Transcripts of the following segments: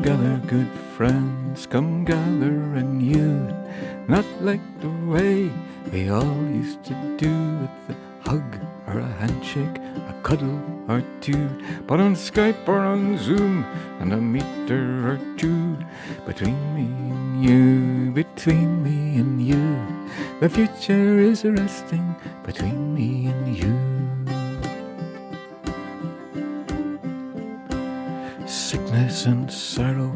gather, good friends, come gather anew. Not like the way we all used to do with a hug or a handshake, a cuddle or two, but on Skype or on Zoom and a meter or two. Between me and you, between me and you, the future is resting between me and you. Sickness and sorrow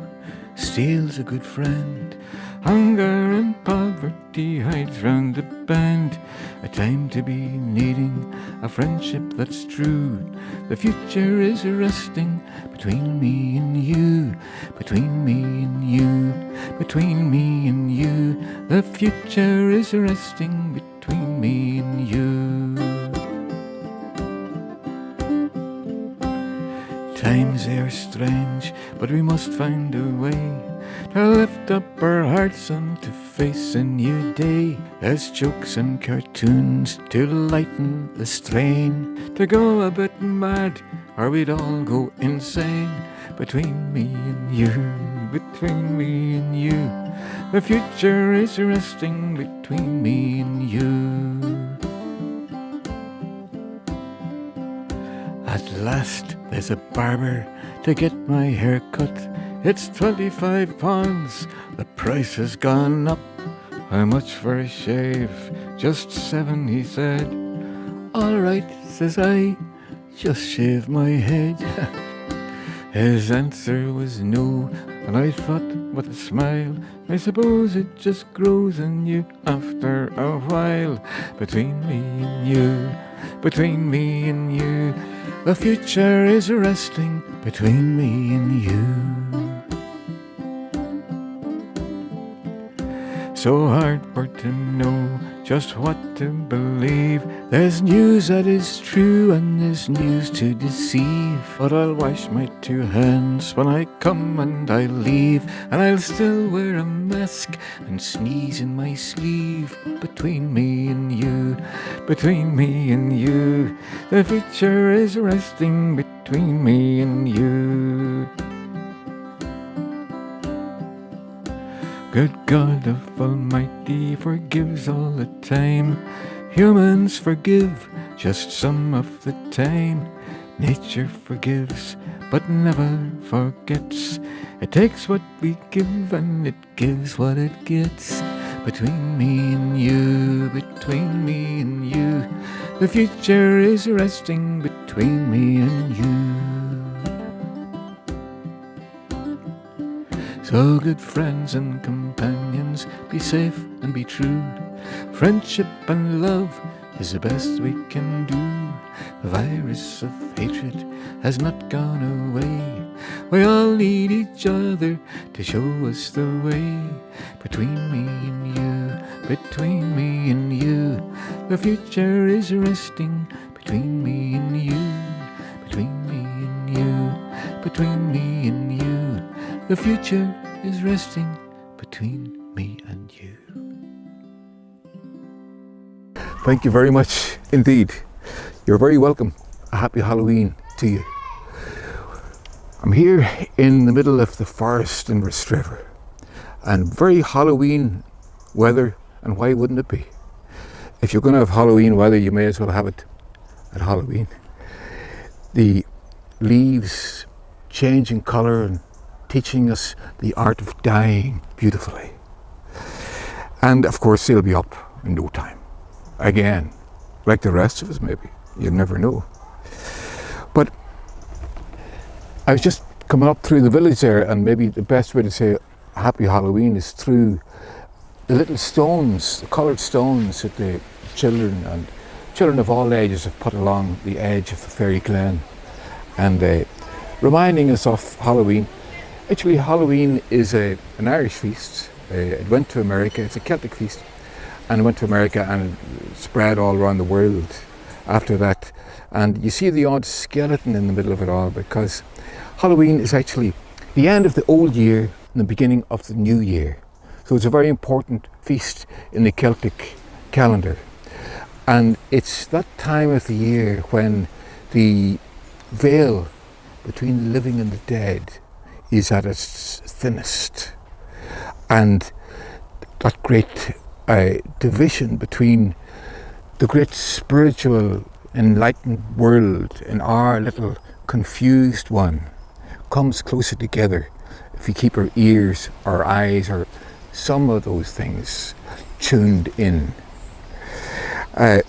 steals a good friend. Hunger and poverty hides round the bend. A time to be needing a friendship that's true. The future is resting between me and you, between me and you, between me and you. The future is resting between me and you. Times they are strange, but we must find a way to lift up our hearts and to face a new day. There's jokes and cartoons to lighten the strain, to go a bit mad or we'd all go insane. Between me and you, between me and you, the future is resting between me and you. At last there's a barber to get my hair cut. It's £25, the price has gone up. How much for a shave? Just £7, he said. All right, says I, just shave my head. His answer was no, and I thought with a smile, I suppose it just grows on you after a while. Between me and you, between me and you, the future is resting between me and you. So hard for to know just what to believe. There's news that is true and there's news to deceive. But I'll wash my two hands when I come and I leave, and I'll still wear a mask and sneeze in my sleeve. Between me and you, between me and you, the future is resting between me and you. Good God of Almighty forgives all the time. Humans forgive just some of the time. Nature forgives but never forgets. It takes what we give and it gives what it gets. Between me and you, between me and you, the future is resting between me and you. So good friends and companions, be safe and be true. Friendship and love is the best we can do. The virus of hatred has not gone away. We all need each other to show us the way. Between me and you, between me and you, the future is resting between me and you, between me and you, between me and you. The future is resting between me and you. Thank you very much indeed. You're very welcome. A happy Halloween to you. I'm here in the middle of the forest in Rostrevor, and very Halloween weather, and why wouldn't it be? If you're going to have Halloween weather, you may as well have it at Halloween. The leaves change in colour and teaching us the art of dying beautifully. And of course they'll be up in no time. Again, like the rest of us maybe, you never know. But I was just coming up through the village there, and maybe the best way to say Happy Halloween is through the little stones, the coloured stones that the children of all ages have put along the edge of the Fairy Glen, and reminding us of Halloween. Actually, Halloween is an Irish feast. It went to America. It's a Celtic feast, and it went to America and it spread all around the world after that. And you see the odd skeleton in the middle of it all, because Halloween is actually the end of the old year and the beginning of the new year. So it's a very important feast in the Celtic calendar. And it's that time of the year when the veil between the living and the dead is at its thinnest. And that great division between the great spiritual enlightened world and our little confused one comes closer together if we keep our ears, our eyes, or some of those things tuned in. We're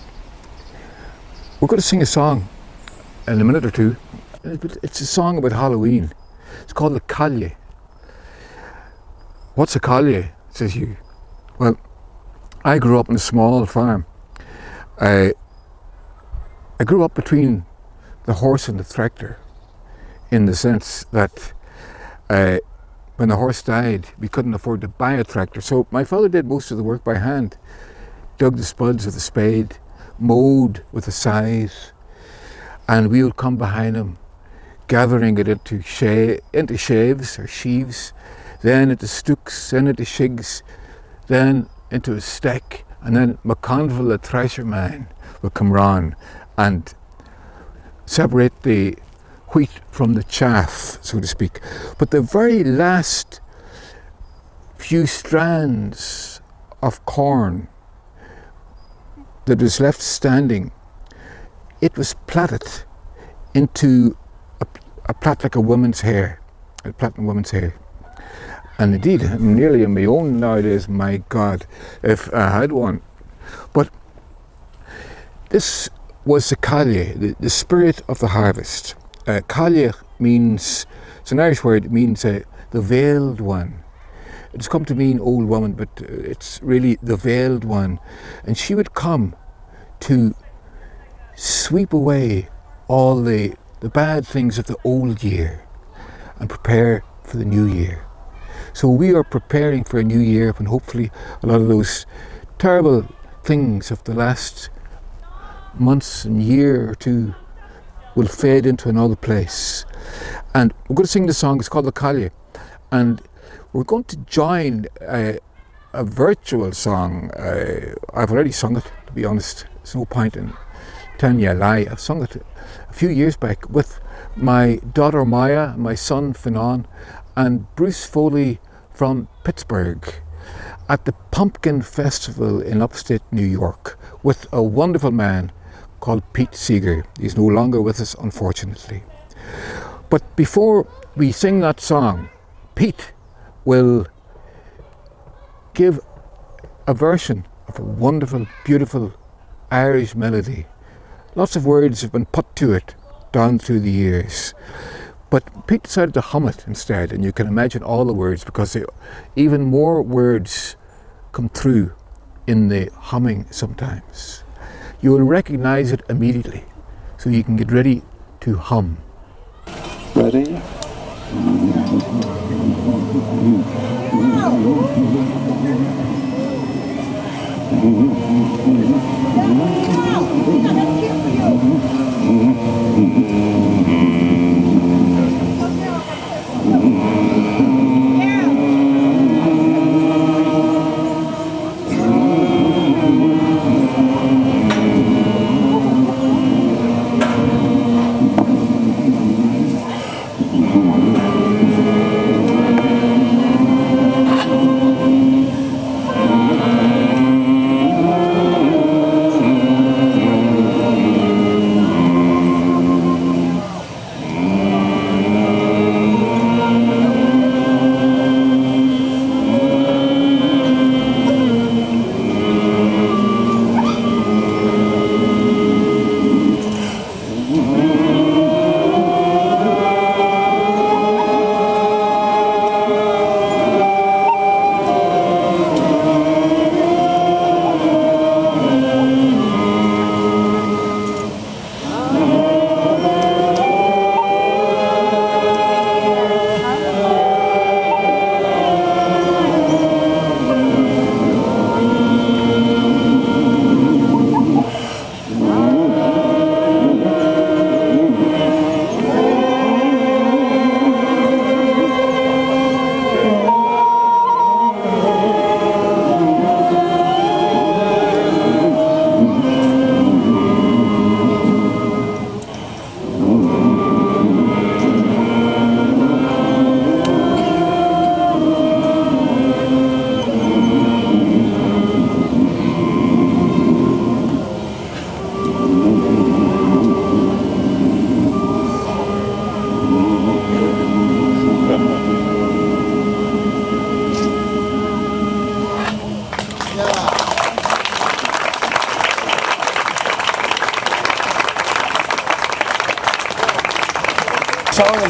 going to sing a song in a minute or two. It's a song about Halloween. It's called the Caille. What's a Caille, says you? Well, I grew up on a small farm. I grew up between the horse and the tractor, in the sense that when the horse died, we couldn't afford to buy a tractor. So my father did most of the work by hand. Dug the spuds with a spade, mowed with a scythe, and we would come behind him, gathering it into shaves or sheaves, then into stooks, then into shigs, then into a stack, and then McConville, the thresher man, would come round and separate the wheat from the chaff, so to speak. But the very last few strands of corn that was left standing, it was plaited into a plait like a woman's hair, a plaiting woman's hair. And indeed, I'm nearly on my own nowadays, my God, if I had one. But this was the Caille, the spirit of the harvest. Caille means, it's an Irish word, it means the veiled one. It's come to mean old woman, but it's really the veiled one. And she would come to sweep away all the bad things of the old year and prepare for the new year. So we are preparing for a new year when hopefully a lot of those terrible things of the last months and year or two will fade into another place. And we're going to sing the song, it's called the Caille. And we're going to join a virtual song. I've already sung it, to be honest. There's no point in telling you a lie. I've sung it a few years back with my daughter Maya, my son Finan, and Bruce Foley from Pittsburgh at the Pumpkin Festival in upstate New York with a wonderful man called Pete Seeger. He's no longer with us, unfortunately. But before we sing that song, Pete will give a version of a wonderful, beautiful Irish melody. Lots of words have been put to it down through the years. But Pete decided to hum it instead, and you can imagine all the words because even more words come through in the humming sometimes. You will recognize it immediately, so you can get ready to hum. Ready?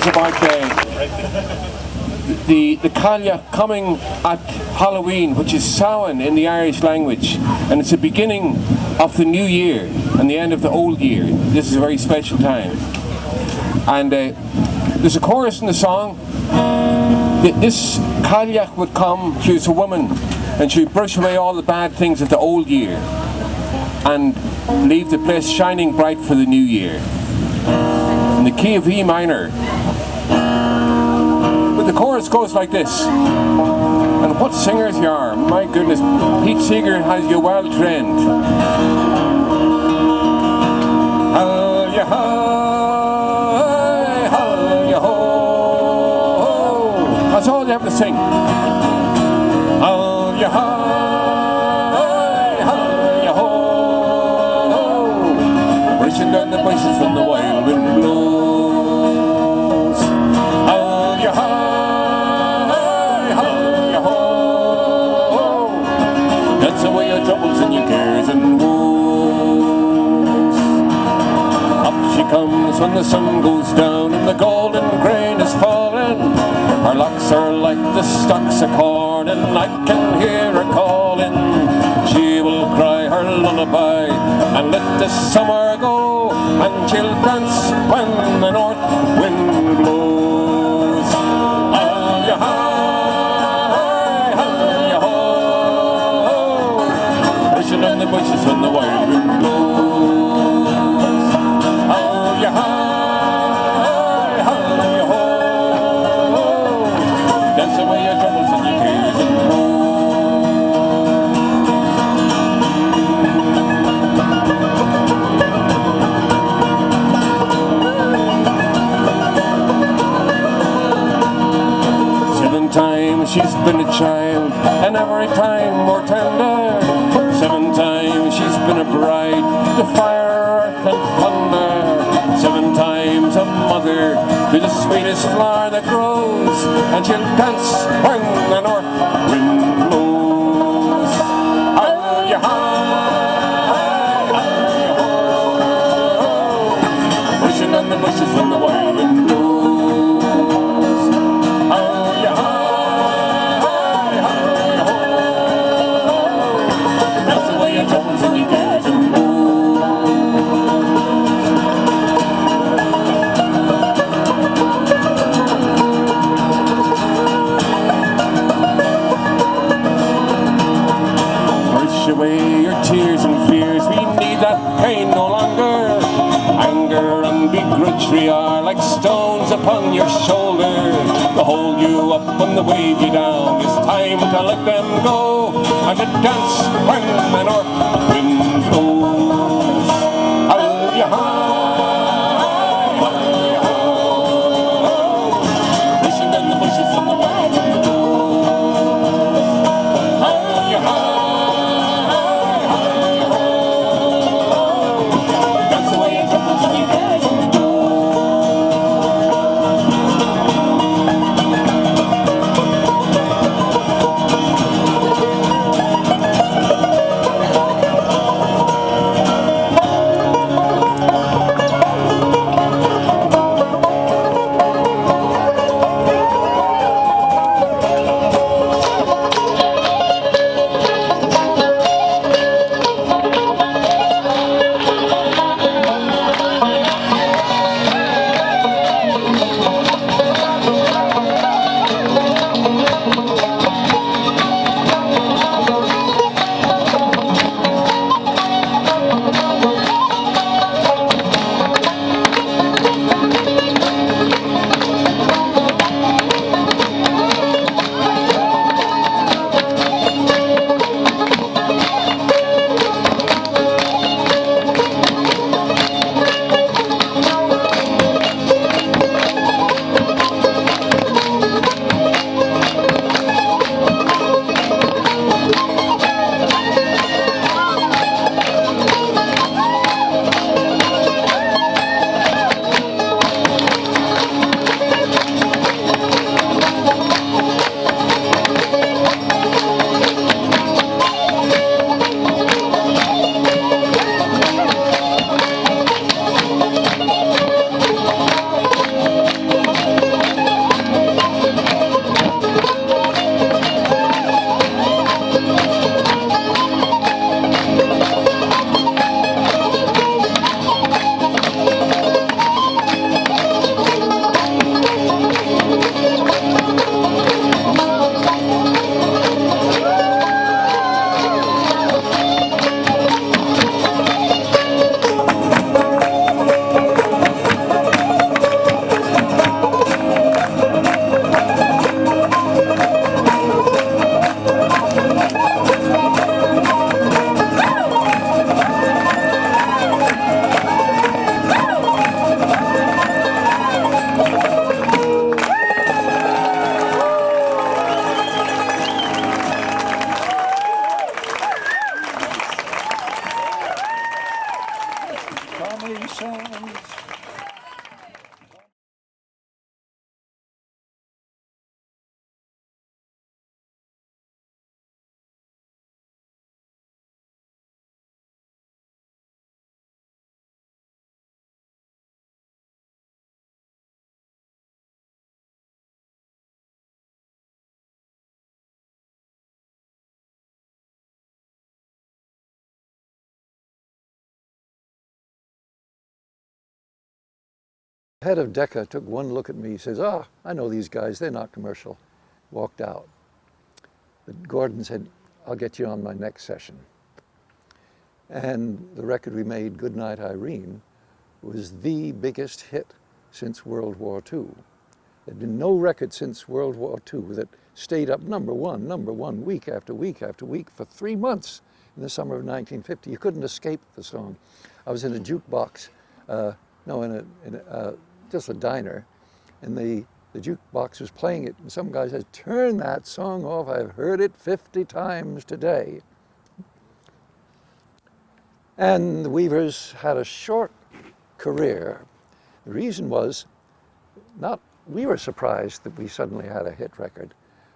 is about the Cailleach coming at Halloween, which is Samhain in the Irish language, and it's the beginning of the new year and the end of the old year. This is a very special time. And there's a chorus in the song. This Cailleach would come, she was a woman, and she would brush away all the bad things of the old year and leave the place shining bright for the new year. In the key of E minor. But the chorus goes like this. And what singers you are, my goodness, Pete Seeger has you well trained. That's all you have to sing. Brushing down the bushes from the wild wind blows. That's away your troubles and your cares and woes. Up she comes when the sun goes down and the golden grain is falling. Her locks are like the stalks of corn, and I can hear her calling. She will cry her lullaby and let the summer go, and she'll dance when the north wind blows. Pushing on the bushes when the wild wind blows. Dance away your troubles and your cares and woes. She's been a child, and every time more tender. 7 times she's been a bride to fire, earth and thunder. 7 times a mother to the sweetest flower that grows, and she'll dance when the north wind blows. Pushing on the bushes when the wild wind blows. Away your tears and fears, we need that pain no longer. Anger and begrudgery are like stones upon your shoulder, to hold you up and to wave you down. It's time to let them go, and to dance when the north wind blows. Wishing in the bushes and the wild wind The head of Decca took one look at me, says, "Ah, I know these guys, they're not commercial." Walked out. But Gordon said, "I'll get you on my next session." And the record we made, Goodnight Irene, was the biggest hit since World War II. There'd been no record since World War II that stayed up number one, week after week after week for 3 months in the summer of 1950. You couldn't escape the song. I was in a jukebox, just a diner, and the jukebox was playing it, and some guy said, "Turn that song off, I've heard it 50 times today." And the Weavers had a short career. The reason was we were surprised that we suddenly had a hit record,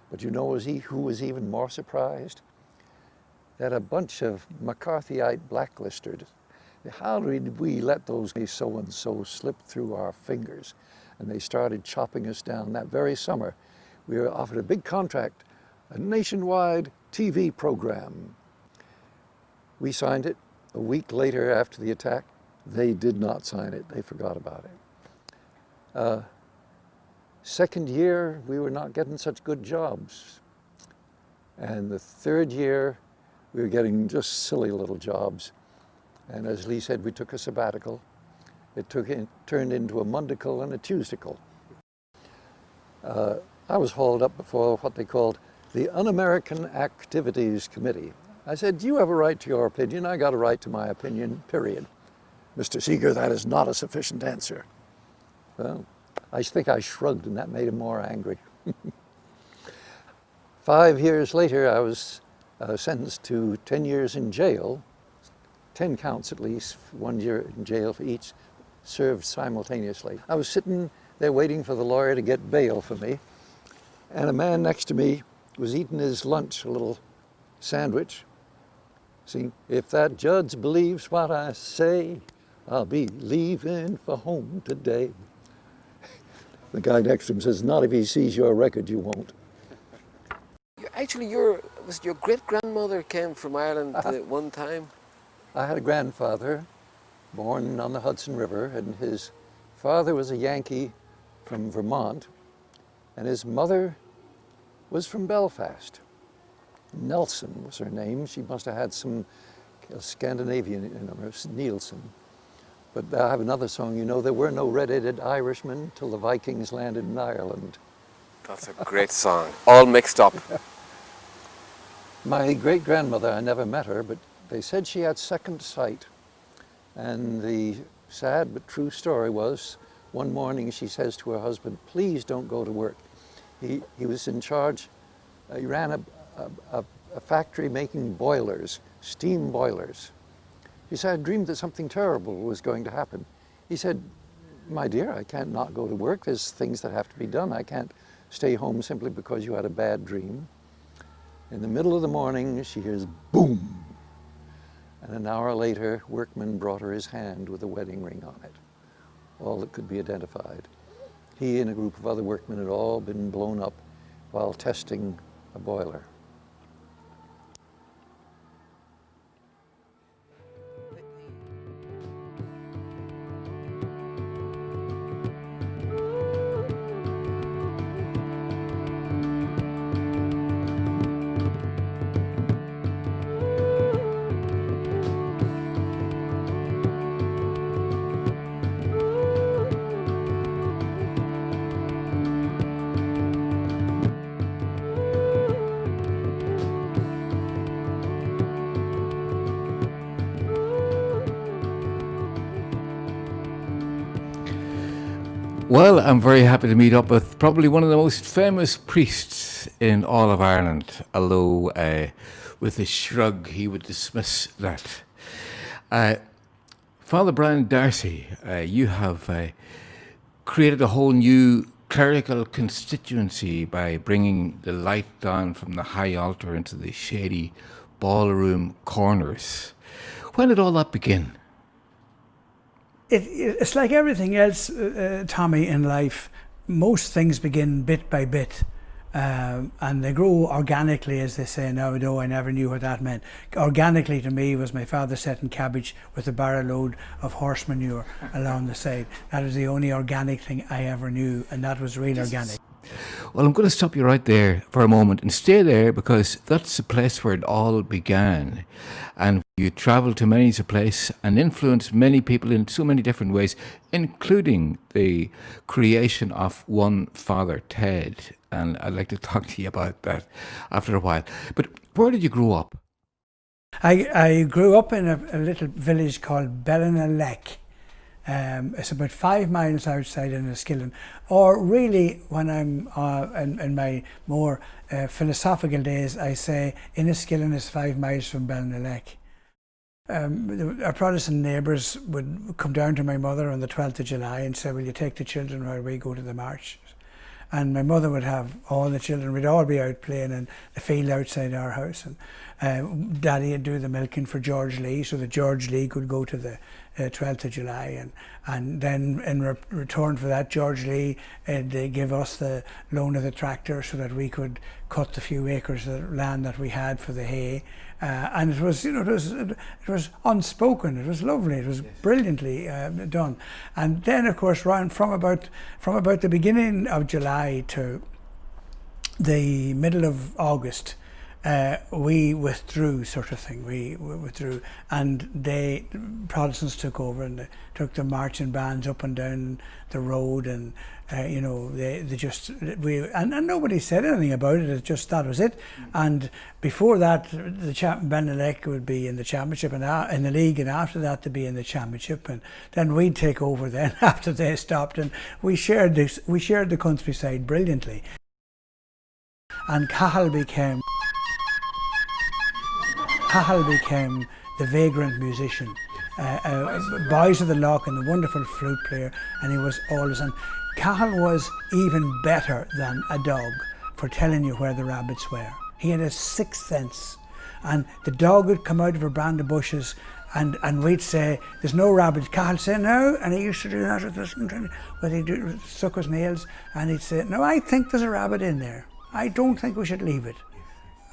but you know who was even more surprised? That a bunch of McCarthyite blacklisters. How did we let those so-and-so slip through our fingers? And they started chopping us down. That very summer, we were offered a big contract, a nationwide TV program. We signed it. A week later, after the attack, they did not sign it. They forgot about it. Second year, we were not getting such good jobs. And the third year, we were getting just silly little jobs. And as Lee said, we took a sabbatical. It turned into a Mondacle and a Tuesdacle. I was hauled up before what they called the Un-American Activities Committee. I said, "You have a right to your opinion. I got a right to my opinion, period." "Mr. Seeger, that is not a sufficient answer." Well, I think I shrugged, and that made him more angry. 5 years later, I was sentenced to 10 years in jail, 10 counts at least, 1 year in jail for each, served simultaneously. I was sitting there waiting for the lawyer to get bail for me, and a man next to me was eating his lunch, a little sandwich. See, "If that judge believes what I say, I'll be leaving for home today." The guy next to him says, "Not if he sees your record, you won't." Actually, your great-grandmother came from Ireland at one time? I had a grandfather born on the Hudson River, and his father was a Yankee from Vermont, and his mother was from Belfast. Nelson was her name. She must have had some Scandinavian in her, Nielsen. But I have another song, you know, "There were no red-headed Irishmen till the Vikings landed in Ireland." That's a great song. All mixed up. My great-grandmother, I never met her, but they said she had second sight. And the sad but true story was, one morning she says to her husband, "Please don't go to work." He was in charge, he ran a factory making boilers, steam boilers. She said, "I dreamed that something terrible was going to happen." He said, "My dear, I can't not go to work. There's things that have to be done. I can't stay home simply because you had a bad dream." In the middle of the morning, she hears boom. And an hour later, workmen brought her his hand with a wedding ring on it, all that could be identified. He and a group of other workmen had all been blown up while testing a boiler. Well, I'm very happy to meet up with probably one of the most famous priests in all of Ireland, although with a shrug he would dismiss that. Father Brian Darcy, you have created a whole new clerical constituency by bringing the light down from the high altar into the shady ballroom corners. When did all that begin? It's like everything else, Tommy, in life. Most things begin bit by bit. And they grow organically, as they say now, though I never knew what that meant. Organically to me was my father setting cabbage with a barrel load of horse manure along the side. That was the only organic thing I ever knew, and that was real organic. Well, I'm going to stop you right there for a moment and stay there, because that's the place where it all began. And you travelled to many a place and influenced many people in so many different ways, including the creation of One Father Ted. And I'd like to talk to you about that after a while. But where did you grow up? I grew up in a little village called Ballinalek. It's about 5 miles outside Enniskillen, or really, when I'm in my more philosophical days, I say Enniskillen is 5 miles from Ballinalek. Our Protestant neighbours would come down to my mother on the 12th of July and say, will you take the children while we go to the march? And my mother would have all the children, we'd all be out playing in the field outside our house. And Daddy would do the milking for George Lee, so that George Lee could go to the 12th of July. And then in return for that, George Lee they give us the loan of the tractor so that we could cut the few acres of land that we had for the hay. And it was, it was unspoken. It was lovely. It was brilliantly done. And then, of course, from about the beginning of July to the middle of August, we withdrew, sort of thing. We withdrew, and Protestants took over, and they took the marching bands up and down the road, and and nobody said anything about it. It just, that was it. And before that, the Ballinalek would be in the championship and in the league, and after that to be in the championship, and then we'd take over then after they stopped, and we shared the countryside brilliantly. And Cahill became the vagrant musician. Boys of the Loch, and the wonderful flute player, and he was always on. Cahill was even better than a dog for telling you where the rabbits were. He had a sixth sense, and the dog would come out of a brand of bushes, and we'd say, there's no rabbits. Cahill said, no, and he used to do that with us, where he'd suck his nails, and he'd say, no, I think there's a rabbit in there. I don't think we should leave it.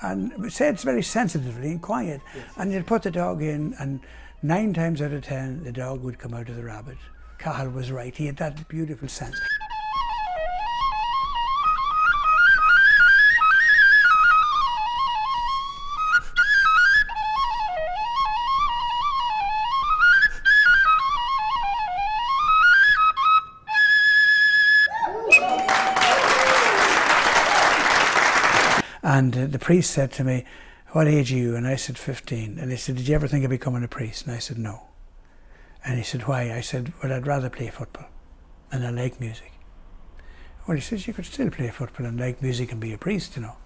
And we said it very sensitively and quiet. Yes. And you'd put the dog in, and 9 times out of 10, the dog would come out of the rabbit. Cahill was right. He had that beautiful sense. And the priest said to me, what age are you? And I said 15. And he said, did you ever think of becoming a priest? And I said, no. And he said, why? I said, well, I'd rather play football, and I like music. Well, he says, you could still play football and like music and be a priest, you know.